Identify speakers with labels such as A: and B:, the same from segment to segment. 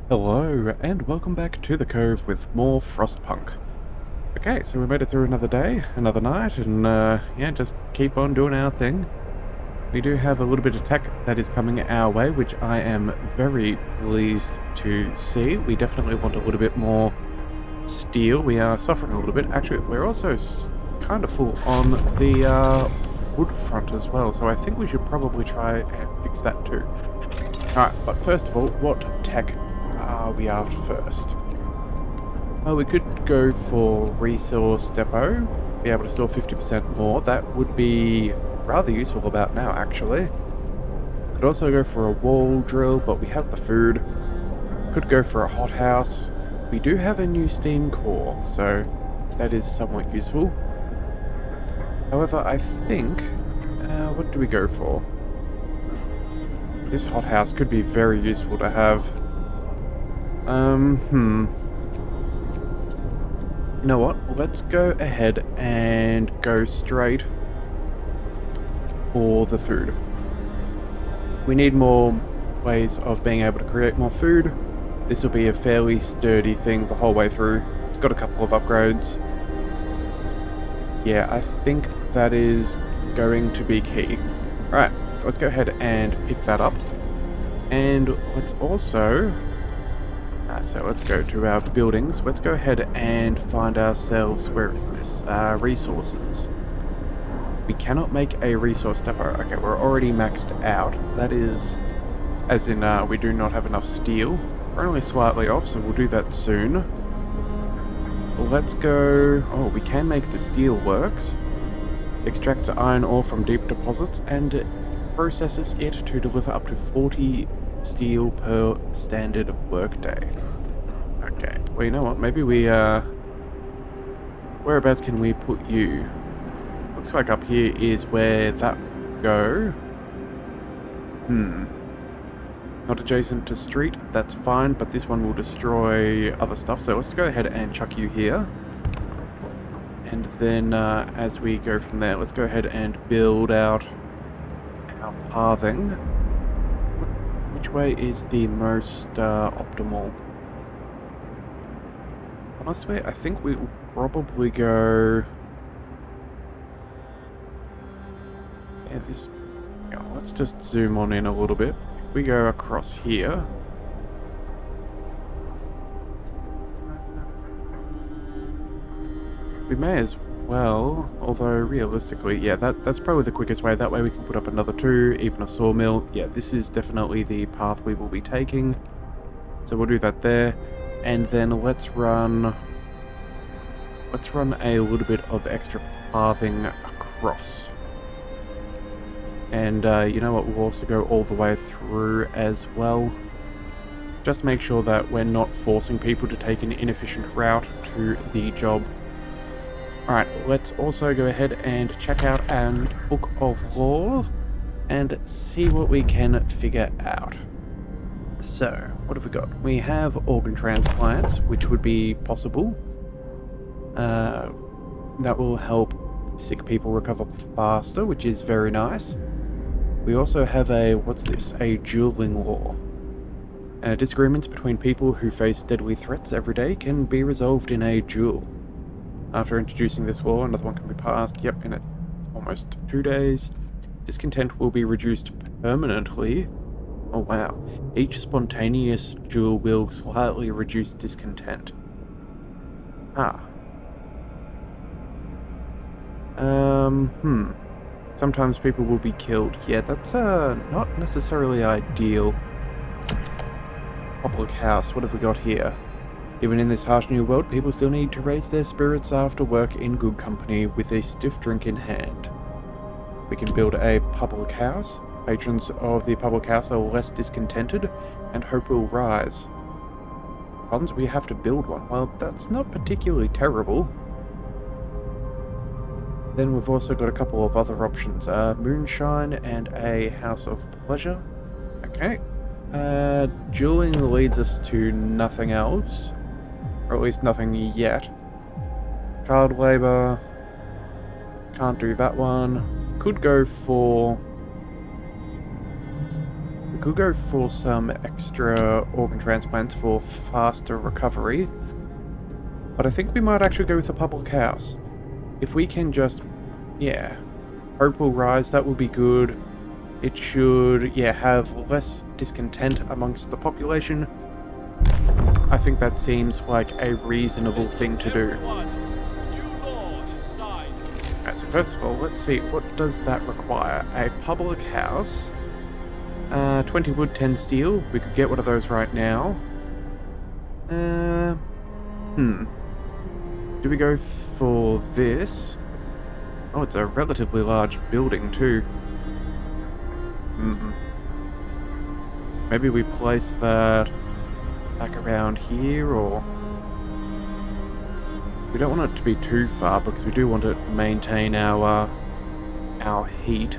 A: Hello, and welcome back to the Cove with more Frostpunk. Okay, so we made it through another day, another night, and yeah, just keep on doing our thing. We do have a little bit of tech that is coming our way, which I am very pleased to see. We definitely want a little bit more steel. We are suffering a little bit. Actually, we're also kind of full on the wood front as well, so I think we should probably try and fix that too. Alright, but first of all, what tech are we after first? Well, we could go for resource depot, be able to store 50% more. That would be rather useful about now, actually. Could also go for a wall drill, but we have the food. Could go for a hothouse. We do have a new steam core, so that is somewhat useful. However, I think... what do we go for? This hothouse could be very useful to have. You know what? Let's go ahead and go straight for the food. We need more ways of being able to create more food. This will be a fairly sturdy thing the whole way through. It's got a couple of upgrades. Yeah, I think that is going to be key. Alright, let's go ahead and pick that up. And let's also... so let's go to our buildings. Let's go ahead and find ourselves... Where is this? Resources. We cannot make a resource depot. Okay, we're already maxed out. That is... As in, we do not have enough steel. We're only slightly off, so we'll do that soon. Let's go... Oh, we can make the steel works. Extracts iron ore from deep deposits and processes it to deliver up to 40 steel per standard workday. Okay, well, you know what? Maybe we, whereabouts can we put you? Looks like up here is where that would go. Not adjacent to street, that's fine, but this one will destroy other stuff, so let's go ahead and chuck you here. And then, as we go from there, let's go ahead and build out our pathing. Which way is the most optimal? Honestly, I think we will probably go... Yeah, this... Yeah, let's just zoom on in a little bit. If we go across here... We may as well, although realistically, yeah, that's probably the quickest way. That way we can put up another two, even a sawmill. Yeah, this is definitely the path we will be taking. So we'll do that there. And then let's run a little bit of extra pathing across. And you know what, we'll also go all the way through as well. Just make sure that we're not forcing people to take an inefficient route to the job. Alright, let's also go ahead and check out our book of lore and see what we can figure out. So, what have we got? We have organ transplants, which would be possible. That will help sick people recover faster, which is very nice. We also have a, what's this? A dueling law. Disagreements between people who face deadly threats every day can be resolved in a duel. After introducing this law, another one can be passed, yep, in almost 2 days. Discontent will be reduced permanently. Oh wow. Each spontaneous duel will slightly reduce discontent. Sometimes people will be killed. Yeah, that's not necessarily ideal. Public house, what have we got here? Even in this harsh new world, people still need to raise their spirits after work in good company with a stiff drink in hand. We can build a public house. Patrons of the public house are less discontented, and hope will rise. Funds, we have to build one. Well, that's not particularly terrible. Then we've also got a couple of other options. Moonshine and a House of Pleasure. Okay. Dueling leads us to nothing else. Or at least nothing yet. Child labor. Can't do that one. Could go for could go for some extra organ transplants for faster recovery. But I think we might actually go with the public house. If we can just, yeah, hope will rise, that will be good. It should, yeah, have less discontent amongst the population. I think that seems like a reasonable thing to do. Alright, so first of all, let's see, what does that require? A public house. 20 wood, 10 steel. We could get one of those right now. Do we go for this? Oh, it's a relatively large building too. Maybe we place that back around here, or... We don't want it to be too far because we do want to maintain our heat.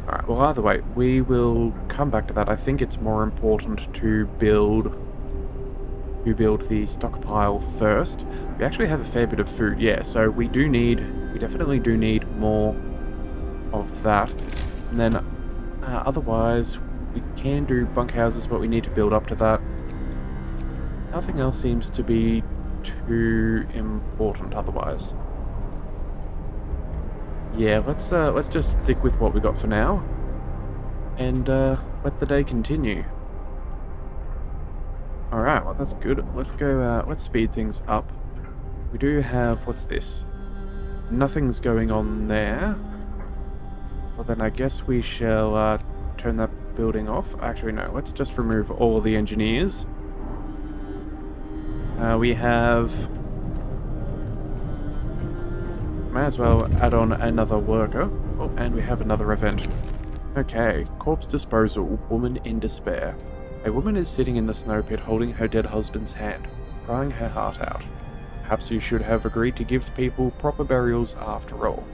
A: Alright, well either way, we will come back to that. I think it's more important to build the stockpile first. We actually have a fair bit of food, yeah, so we definitely do need more of that. And then otherwise we can do bunkhouses, but we need to build up to that. Nothing else seems to be too important otherwise. Yeah, let's just stick with what we got for now and let the day continue. Alright, well that's good. Let's go, let's speed things up. We do have, what's this? Nothing's going on there. Well then I guess we shall turn that building off. Actually no, let's just remove all the engineers. We have... Might as well add on another worker. Oh, and we have another event. Okay, corpse disposal, woman in despair. A woman is sitting in the snow pit holding her dead husband's hand, crying her heart out. Perhaps you should have agreed to give people proper burials after all.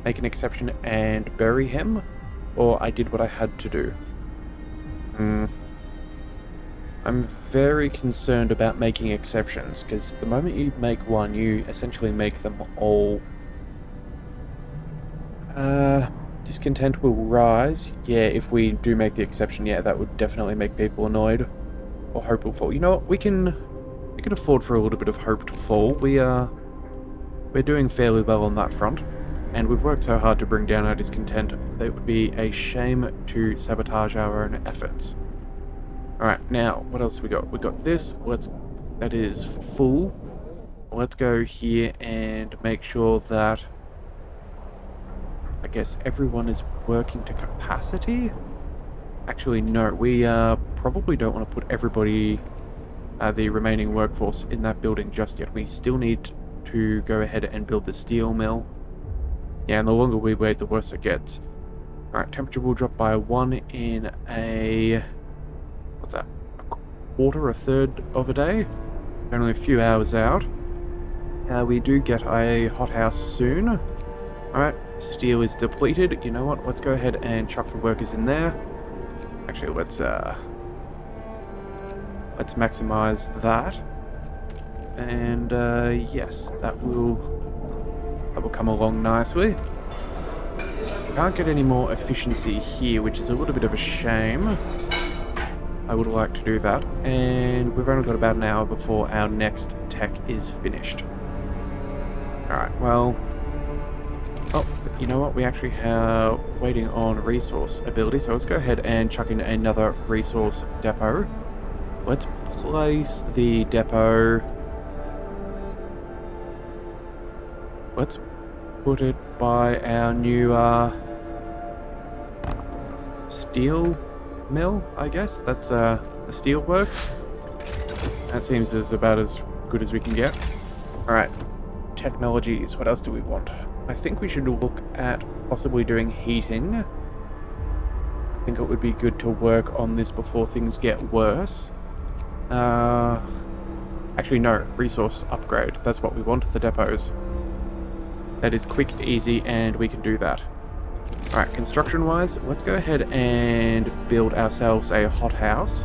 A: Make an exception and bury him, or I did what I had to do. I'm very concerned about making exceptions, because the moment you make one, you essentially make them all. Discontent will rise. Yeah, if we do make the exception, yeah, that would definitely make people annoyed. Or hope will fall. You know what, we can afford for a little bit of hope to fall. We're doing fairly well on that front. And we've worked so hard to bring down our discontent that it would be a shame to sabotage our own efforts. Alright, now, what else we got? We got this, that is full. Let's go here and make sure that, I guess, everyone is working to capacity? Actually, no, we probably don't want to put everybody, the remaining workforce in that building just yet. We still need to go ahead and build the steel mill. Yeah, and the longer we wait, the worse it gets. Alright, temperature will drop by 1 in a... what's that? A third of a day? Only a few hours out. We do get a hothouse soon. Alright, steel is depleted. You know what? Let's go ahead and chuck the workers in there. Actually, let's maximize that. And yes, that will come along nicely. Can't get any more efficiency here, which is a little bit of a shame. I would like to do that, and we've only got about an hour before our next tech is finished. Alright, well... oh, you know what? We actually have waiting on resource ability, so let's go ahead and chuck in another resource depot. Let's place the depot... let's put it by our new steel mill, I guess. That's the steel works. That seems about as good as we can get. Alright, technologies. What else do we want? I think we should look at possibly doing heating. I think it would be good to work on this before things get worse. Actually no, resource upgrade. That's what we want, the depots. That is quick, easy, and we can do that. Alright, construction-wise, let's go ahead and build ourselves a hothouse.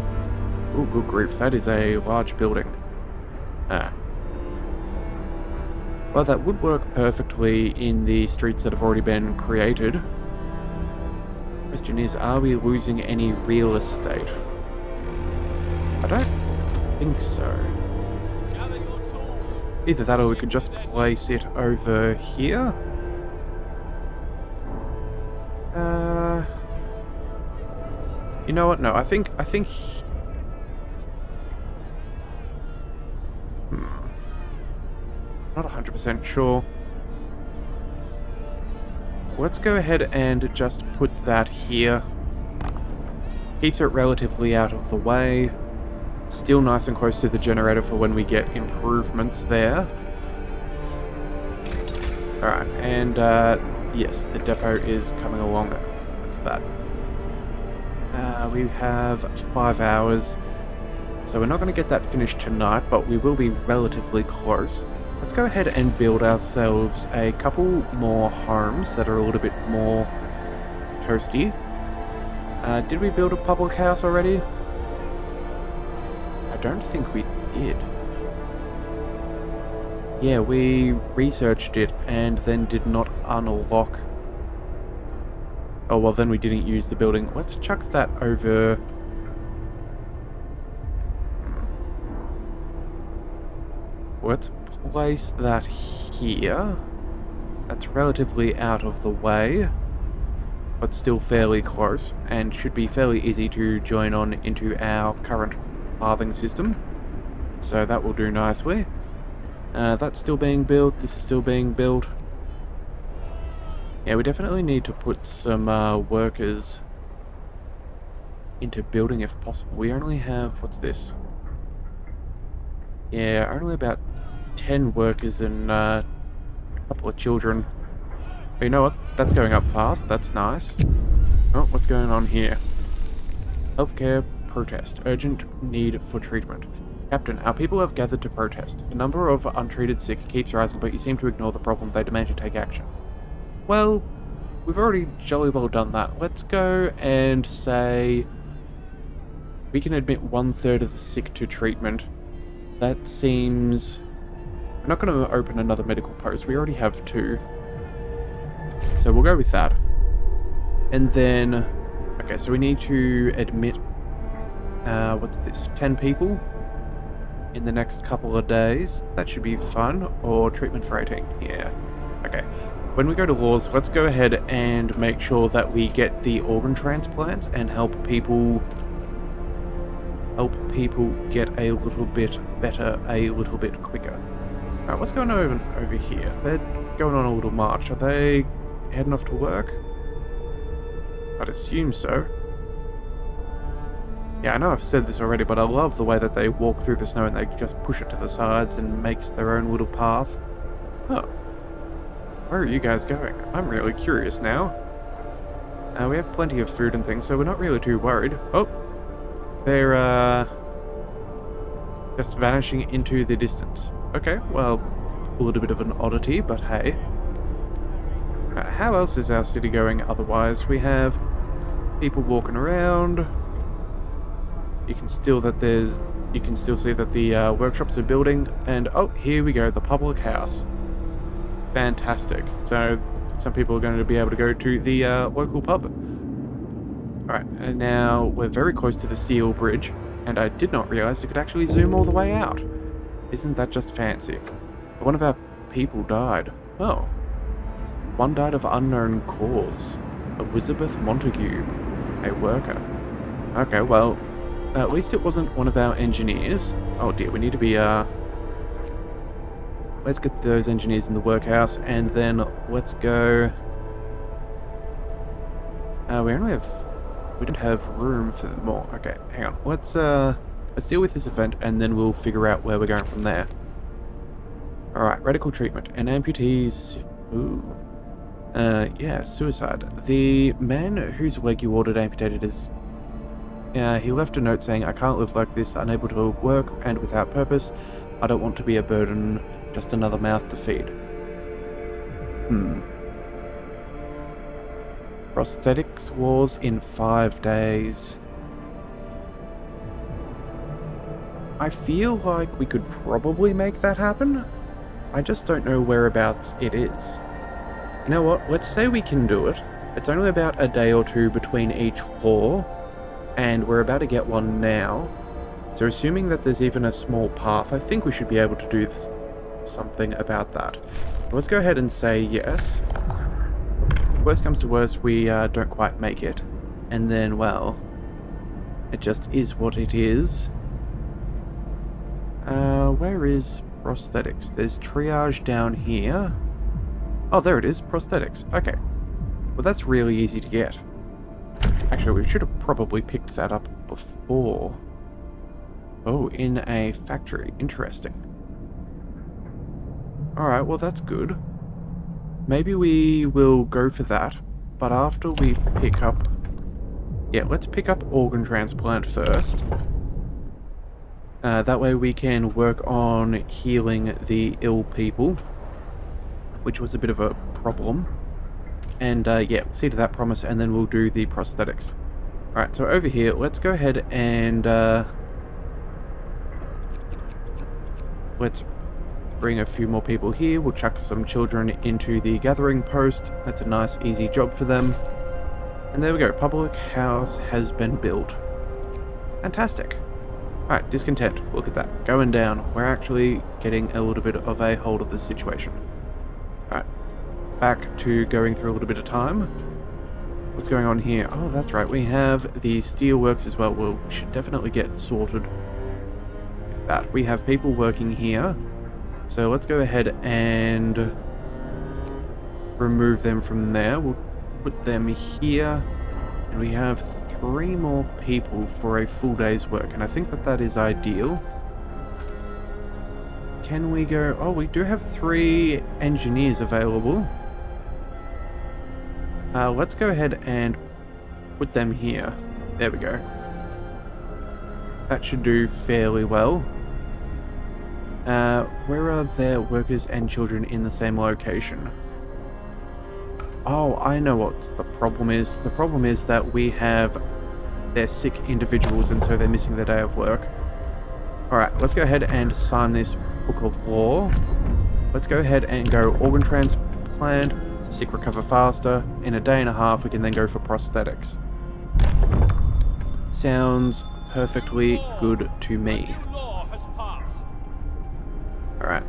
A: Ooh, good grief, that is a large building. Well, that would work perfectly in the streets that have already been created. Question is, are we losing any real estate? I don't think so. Either that or we could just place it over here. You know what? No, I think not 100% sure. Let's go ahead and just put that here. Keeps it relatively out of the way. Still nice and close to the generator for when we get improvements there. Alright, and yes, the depot is coming along. What's that? We have 5 hours. So we're not going to get that finished tonight, but we will be relatively close. Let's go ahead and build ourselves a couple more homes that are a little bit more toasty. Did we build a public house already? I don't think we did. Yeah, we researched it and then did not unlock. Oh, well then we didn't use the building. Let's chuck that over. Let's place that here. That's relatively out of the way, but still fairly close, and should be fairly easy to join on into our current pathing system. So that will do nicely. That's still being built, this is still being built. Yeah, we definitely need to put some workers into building if possible. We only have, what's this? Yeah, only about 10 workers and a couple of children. But you know what? That's going up fast. That's nice. Oh, what's going on here? Healthcare protest. Urgent need for treatment. Captain, our people have gathered to protest. The number of untreated sick keeps rising, but you seem to ignore the problem. They demand you take action. Well, we've already jolly well done that. Let's go and say we can admit 1/3 of the sick to treatment. That seems... We're not going to open another medical post. We already have 2. So we'll go with that. And then... Okay, so we need to admit... what's this? 10 people in the next couple of days. That should be fun. Or treatment for 18. Yeah. Okay. When we go to laws, let's go ahead and make sure that we get the organ transplants and help people get a little bit better, a little bit quicker. Alright, what's going on over here? They're going on a little march. Are they heading off to work? I'd assume so. Yeah, I know I've said this already, but I love the way that they walk through the snow and they just push it to the sides and makes their own little path. Oh. Where are you guys going? I'm really curious now. We have plenty of food and things, so we're not really too worried. Oh! They're, just vanishing into the distance. Okay, well, a little bit of an oddity, but hey. How else is our city going otherwise? We have people walking around. You can still see that the workshops are building, and oh, here we go, the public house. Fantastic. So some people are going to be able to go to the local pub. Alright, and now we're very close to the Seal Bridge, and I did not realize you could actually zoom all the way out. Isn't that just fancy? One of our people died. Oh. One died of unknown cause. Elizabeth Montague, a worker. Okay, well, at least it wasn't one of our engineers. Oh dear, we need to be, let's get those engineers in the workhouse, and then let's go... we don't have room for more. Okay, hang on. Let's deal with this event, and then we'll figure out where we're going from there. Alright, radical treatment. An amputee's... Ooh. Yeah, suicide. The man whose leg you ordered amputated is... he left a note saying, I can't live like this, unable to work and without purpose. I don't want to be a burden, just another mouth to feed. Prosthetics wars in 5 days. I feel like we could probably make that happen. I just don't know whereabouts it is. You know what? Let's say we can do it. It's only about a day or two between each floor, and we're about to get one now. So assuming that there's even a small path, I think we should be able to do something about that. Let's go ahead and say yes. Worst comes to worst, we don't quite make it. And then, well, it just is what it is. Where is prosthetics? There's triage down here. Oh, there it is, prosthetics. Okay. Well, that's really easy to get. Actually, we should have probably picked that up before. Oh, in a factory. Interesting. Alright, well that's good. Maybe we will go for that, but after we pick up... Yeah, let's pick up organ transplant first. That way we can work on healing the ill people, which was a bit of a problem. And yeah, we'll see to that promise, and then we'll do the prosthetics. Alright, so over here, let's go ahead and... let's bring a few more people here. We'll chuck some children into the gathering post. That's a nice, easy job for them. And there we go. Public house has been built. Fantastic. Alright, discontent. Look at that. Going down. We're actually getting a little bit of a hold of this situation. Alright. Back to going through a little bit of time. What's going on here? Oh, that's right. We have the steelworks as well. Well, we should definitely get sorted. That. We have people working here. So let's go ahead and remove them from there. We'll put them here. And we have 3 more people for a full day's work. And I think that that is ideal. Can we go... Oh, we do have 3 engineers available. Let's go ahead and put them here. There we go. That should do fairly well. Where are their workers and children in the same location? Oh, I know what the problem is. The problem is that we have their sick individuals, and so they're missing their day of work. Alright, let's go ahead and sign this book of law. Let's go ahead and go organ transplant, sick recover faster. In a day and a half, we can then go for prosthetics. Sounds perfectly good to me. Alright.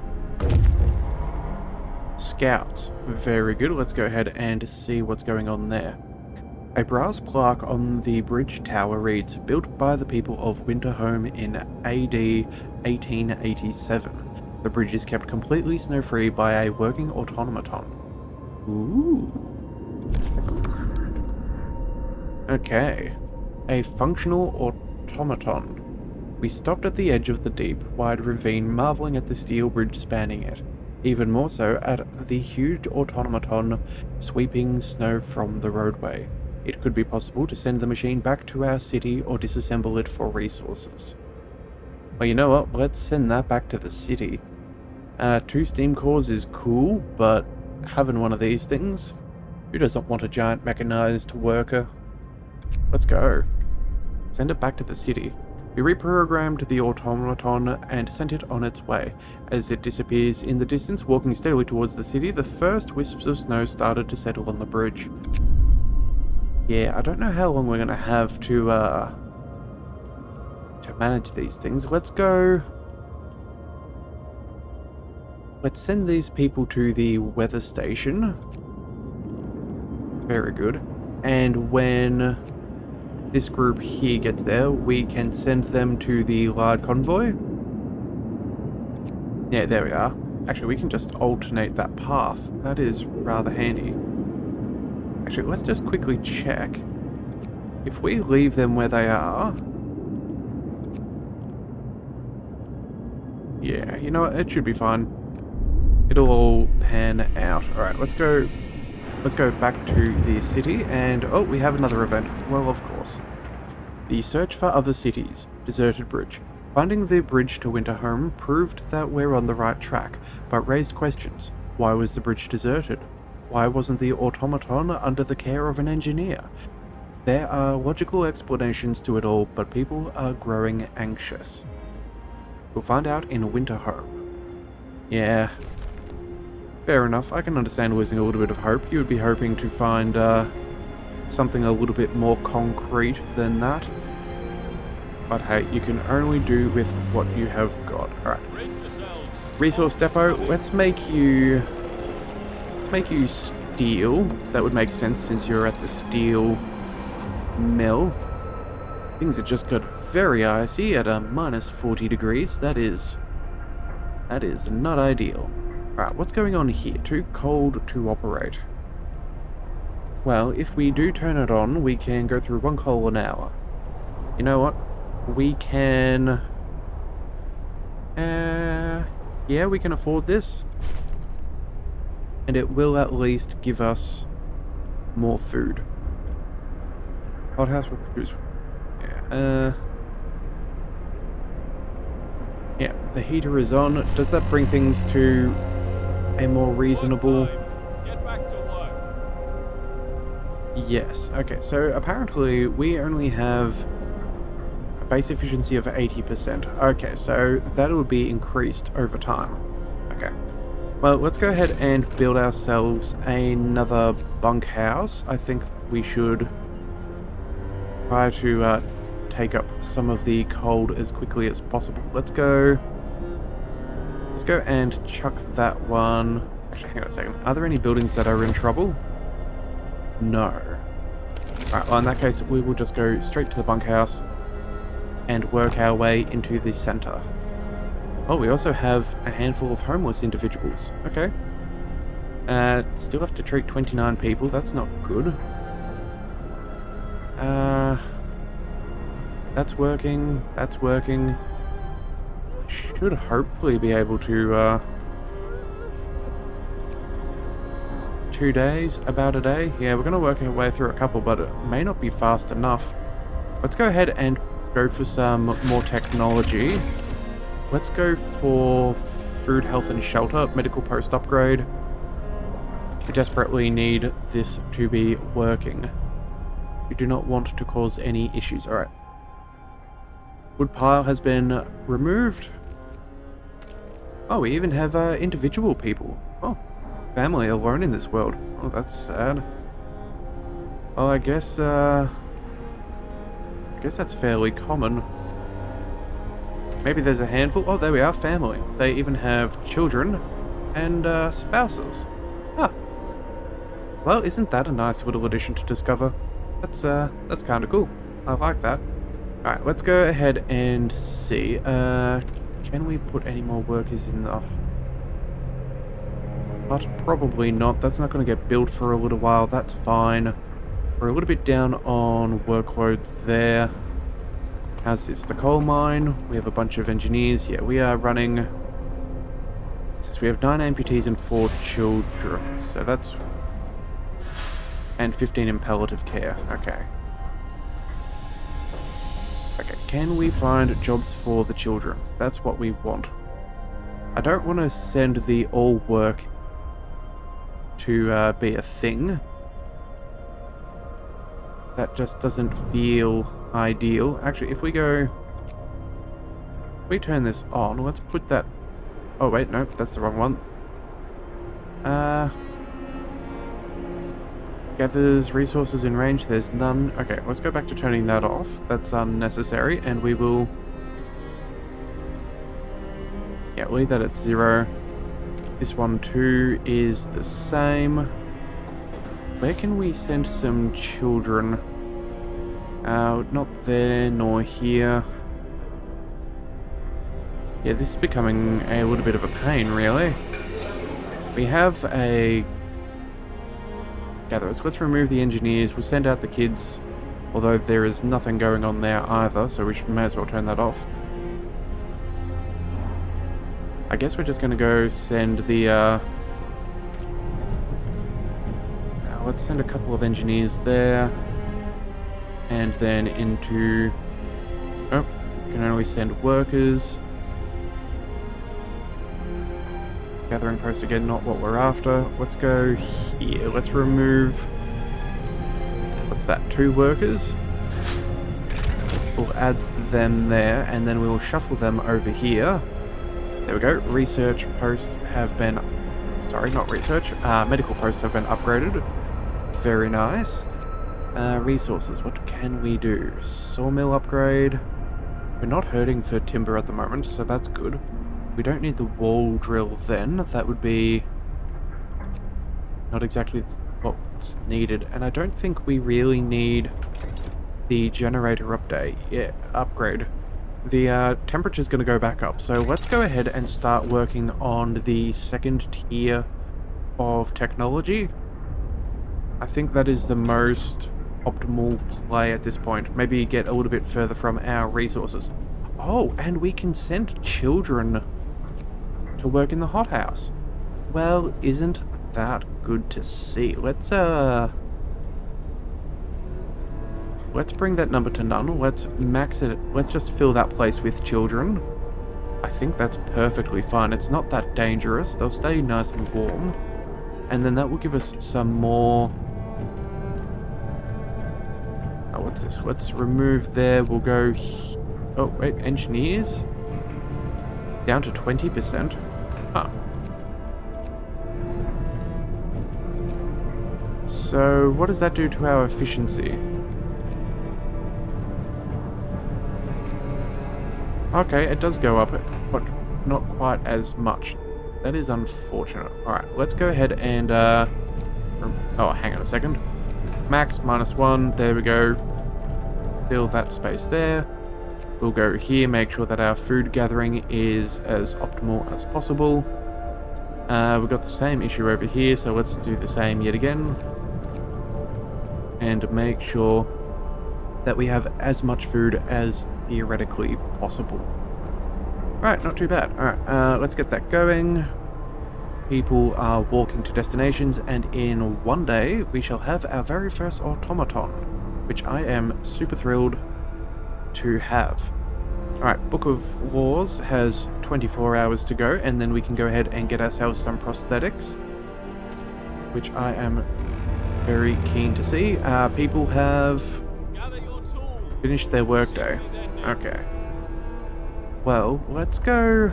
A: Scouts. Very good. Let's go ahead and see what's going on there. A brass plaque on the bridge tower reads, built by the people of Winterhome in AD 1887. The bridge is kept completely snow-free by a working automaton. Ooh. Okay. A functional automaton. We stopped at the edge of the deep, wide ravine, marveling at the steel bridge spanning it. Even more so at the huge automaton sweeping snow from the roadway. It could be possible to send the machine back to our city or disassemble it for resources. Well, you know what? Let's send that back to the city. 2 steam cores is cool, but having one of these things? Who doesn't want a giant mechanized worker? Let's go. Send it back to the city. We reprogrammed the automaton and sent it on its way. As it disappears in the distance, walking steadily towards the city, the first wisps of snow started to settle on the bridge. Yeah, I don't know how long we're going to have to manage these things. Let's go... Let's send these people to the weather station. Very good. And when this group here gets there, we can send them to the large convoy. Yeah, there we are. Actually, we can just alternate that path. That is rather handy. Actually, let's just quickly check. If we leave them where they are... Yeah, you know what? It should be fine. It'll all pan out. Alright, let's go back to the city, and oh, we have another event. Well, of course. The search for other cities. Deserted bridge. Finding the bridge to Winterhome proved that we're on the right track, but raised questions. Why was the bridge deserted? Why wasn't the automaton under the care of an engineer? There are logical explanations to it all, but people are growing anxious. We'll find out in Winterhome. Yeah. Fair enough, I can understand losing a little bit of hope. You would be hoping to find something a little bit more concrete than that. But hey, you can only do with what you have got. Alright. Resource depot, let's make you steel. That would make sense since you're at the steel mill. Things have just got very icy at a minus 40 degrees. That is not ideal. Alright, what's going on here? Too cold to operate. Well, if we do turn it on, we can go through 1 coal an hour. You know what? We can... yeah, we can afford this. And it will at least give us more food. Hothouse will produce... yeah, the heater is on. Does that bring things to a more reasonable...
B: Get back to work.
A: Yes, okay, so apparently we only have a base efficiency of 80%. Okay, so that will be increased over time. Okay. Well, let's go ahead and build ourselves another bunkhouse. I think we should try to take up some of the cold as quickly as possible. Let's go and chuck that one. Actually, hang on a second. Are there any buildings that are in trouble? No. Alright, well in that case we will just go straight to the bunkhouse and work our way into the center. Oh, we also have a handful of homeless individuals. Okay. Still have to treat 29 people. That's not good. That's working. That's working. Should hopefully be able to, 2 days, about a day. Yeah, we're going to work our way through a couple, but it may not be fast enough. Let's go ahead and go for some more technology. Let's go for food, health, and shelter, medical post upgrade. We desperately need this to be working. We do not want to cause any issues. Alright. Wood pile has been removed. Oh, we even have individual people. Oh, family alone in this world. Oh, that's sad. Well, I guess that's fairly common. Maybe there's a handful. Oh, there we are, family. They even have children and spouses. Ah. Well, isn't that a nice little addition to discover? That's kind of cool. I like that. Alright, let's go ahead and see. Can we put any more workers in the... But probably not. That's not going to get built for a little while. That's fine. We're a little bit down on workloads there. How's this? The coal mine. We have a bunch of engineers. Yeah, we are running... Since we have 9 amputees and 4 children. So that's... And 15 in palliative care. Okay. Okay, can we find jobs for the children? That's what we want. I don't want to send the all work to be a thing. That just doesn't feel ideal. Actually, if we turn this on, let's put that... Oh wait, no, that's the wrong one. Gathers resources in range, there's none. Okay, let's go back to turning that off. That's unnecessary, and we will... Yeah, we'll leave that at 0. This one too is the same. Where can we send some children? Not there, nor here. Yeah, this is becoming a little bit of a pain, really. We have a... Gatherers. Let's remove the engineers. We'll send out the kids. Although there is nothing going on there either, so we may as well turn that off. I guess we're just going to go send the... let's send a couple of engineers there. And then into... Oh, can only send workers. Gathering post again, not what we're after. Let's go here. Let's remove... What's that? 2 workers. We'll add them there, and then we'll shuffle them over here. There we go. Research posts have been... Sorry, not research. Medical posts have been upgraded. Very nice. Resources. What can we do? Sawmill upgrade. We're not hurting for timber at the moment, so that's good. We don't need the wall drill then. That would be not exactly what's needed. And I don't think we really need the generator upgrade. The temperature's going to go back up. So let's go ahead and start working on the second tier of technology. I think that is the most optimal play at this point. Maybe get a little bit further from our resources. Oh, and we can send children to work in the hothouse. Well, isn't that good to see? Let's bring that number to none. Let's max it. Let's just fill that place with children. I think that's perfectly fine. It's not that dangerous. They'll stay nice and warm. And then that will give us some more... Oh, what's this? Let's remove there. We'll go... Oh, wait. Engineers? Down to 20%. Huh. So, what does that do to our efficiency? Okay, it does go up, but not quite as much. That is unfortunate. Alright, let's go ahead and, oh, hang on a second. Max, -1, there we go. Fill that space there. We'll go here, make sure that our food gathering is as optimal as possible. We've got the same issue over here, so let's do the same yet again. And make sure that we have as much food as theoretically possible. Alright, not too bad. Alright, let's get that going. People are walking to destinations, and in one day we shall have our very first automaton, which I am super thrilled to have. Alright, Book of Laws has 24 hours to go, and then we can go ahead and get ourselves some prosthetics, which I am very keen to see. People have finished their workday. Okay. Well, let's go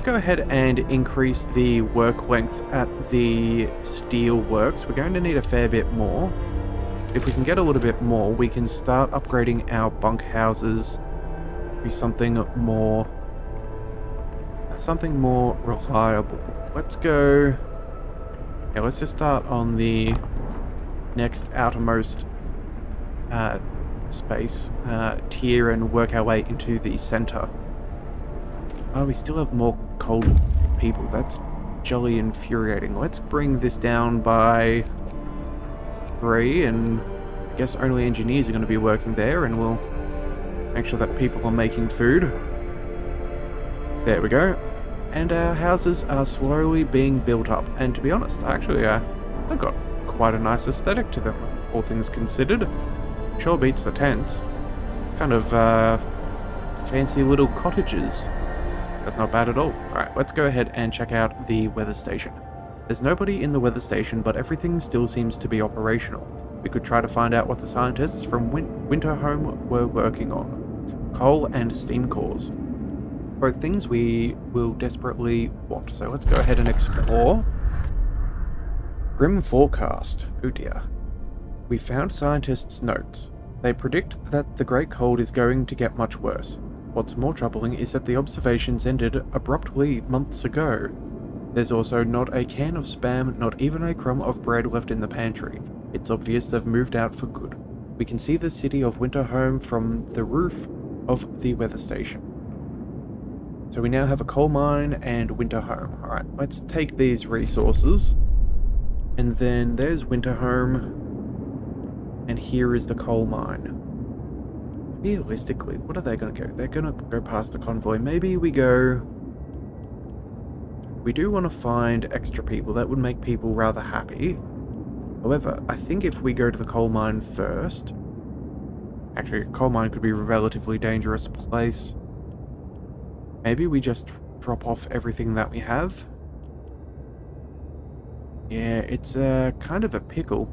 A: ahead and increase the work length at the steel works. We're going to need a fair bit more. If we can get a little bit more, we can start upgrading our bunk houses to something more reliable. Let's go... Yeah, let's just start on the next outermost space tier and work our way into the center. Oh, we still have more cold people. That's jolly infuriating. Let's bring this down by 3, and I guess only engineers are going to be working there, and we'll make sure that people are making food. There we go. And our houses are slowly being built up, and to be honest, actually, they've got quite a nice aesthetic to them, all things considered. Sure beats the tents. Kind of fancy little cottages. That's not bad at all. Alright, let's go ahead and check out the weather station. There's nobody in the weather station, but everything still seems to be operational. We could try to find out what the scientists from Winterhome were working on. Coal and steam cores. Both things we will desperately want, so let's go ahead and explore. Grim forecast. Oh dear. We found scientists' notes. They predict that the Great Cold is going to get much worse. What's more troubling is that the observations ended abruptly months ago. There's also not a can of Spam, not even a crumb of bread left in the pantry. It's obvious they've moved out for good. We can see the city of Winterhome from the roof of the weather station. So we now have a coal mine and Winterhome. Alright, let's take these resources. And then there's Winterhome. And here is the coal mine. Realistically, what are they going to go? They're going to go past the convoy. Maybe we go... We do want to find extra people. That would make people rather happy. However, I think if we go to the coal mine first... Actually, coal mine could be a relatively dangerous place. Maybe we just drop off everything that we have. Yeah, it's kind of a pickle.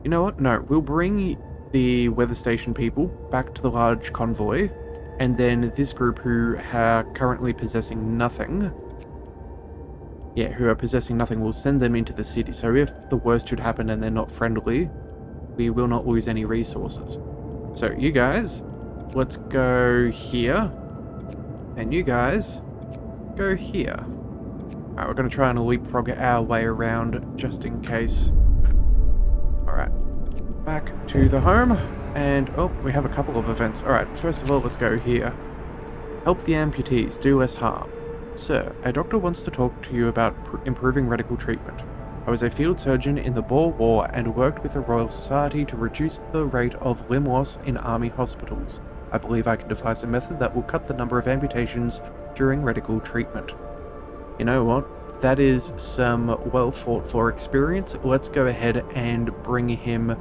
A: You know what? No, we'll bring the weather station people back to the large convoy, and then this group who are currently possessing nothing, yeah, who are possessing nothing, we'll send them into the city. So if the worst should happen and they're not friendly, we will not lose any resources. So you guys, let's go here. And you guys, go here. Alright, we're going to try and leapfrog our way around just in case. Alright, back to the home. And, oh, we have a couple of events. Alright, first of all, let's go here. Help the amputees, do less harm. Sir, a doctor wants to talk to you about improving medical treatment. I was a field surgeon in the Boer War and worked with the Royal Society to reduce the rate of limb loss in army hospitals. I believe I can devise a method that will cut the number of amputations during medical treatment. You know what? That is some well fought for experience. Let's go ahead and bring him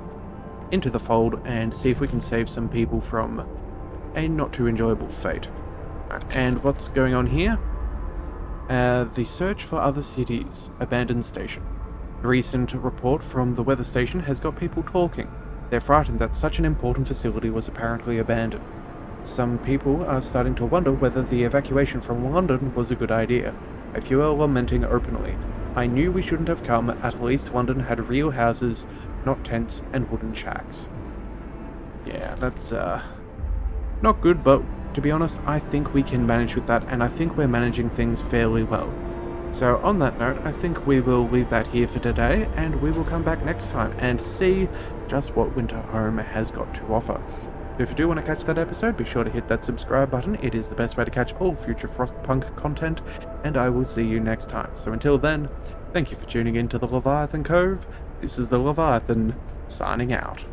A: into the fold and see if we can save some people from a not too enjoyable fate. And what's going on here? The search for other cities. Abandoned station. A recent report from the weather station has got people talking. They're frightened that such an important facility was apparently abandoned. Some people are starting to wonder whether the evacuation from London was a good idea. A few are lamenting openly. I knew we shouldn't have come. At least London had real houses, not tents and wooden shacks. Yeah, that's not good, but to be honest, I think we can manage with that, and I think we're managing things fairly well. So on that note, I think we will leave that here for today, and we will come back next time and see just what Winter Home has got to offer. If you do want to catch that episode, be sure to hit that subscribe button. It is the best way to catch all future Frostpunk content, and I will see you next time. So until then, thank you for tuning in to the Leviathan Cove. This is the Leviathan, signing out.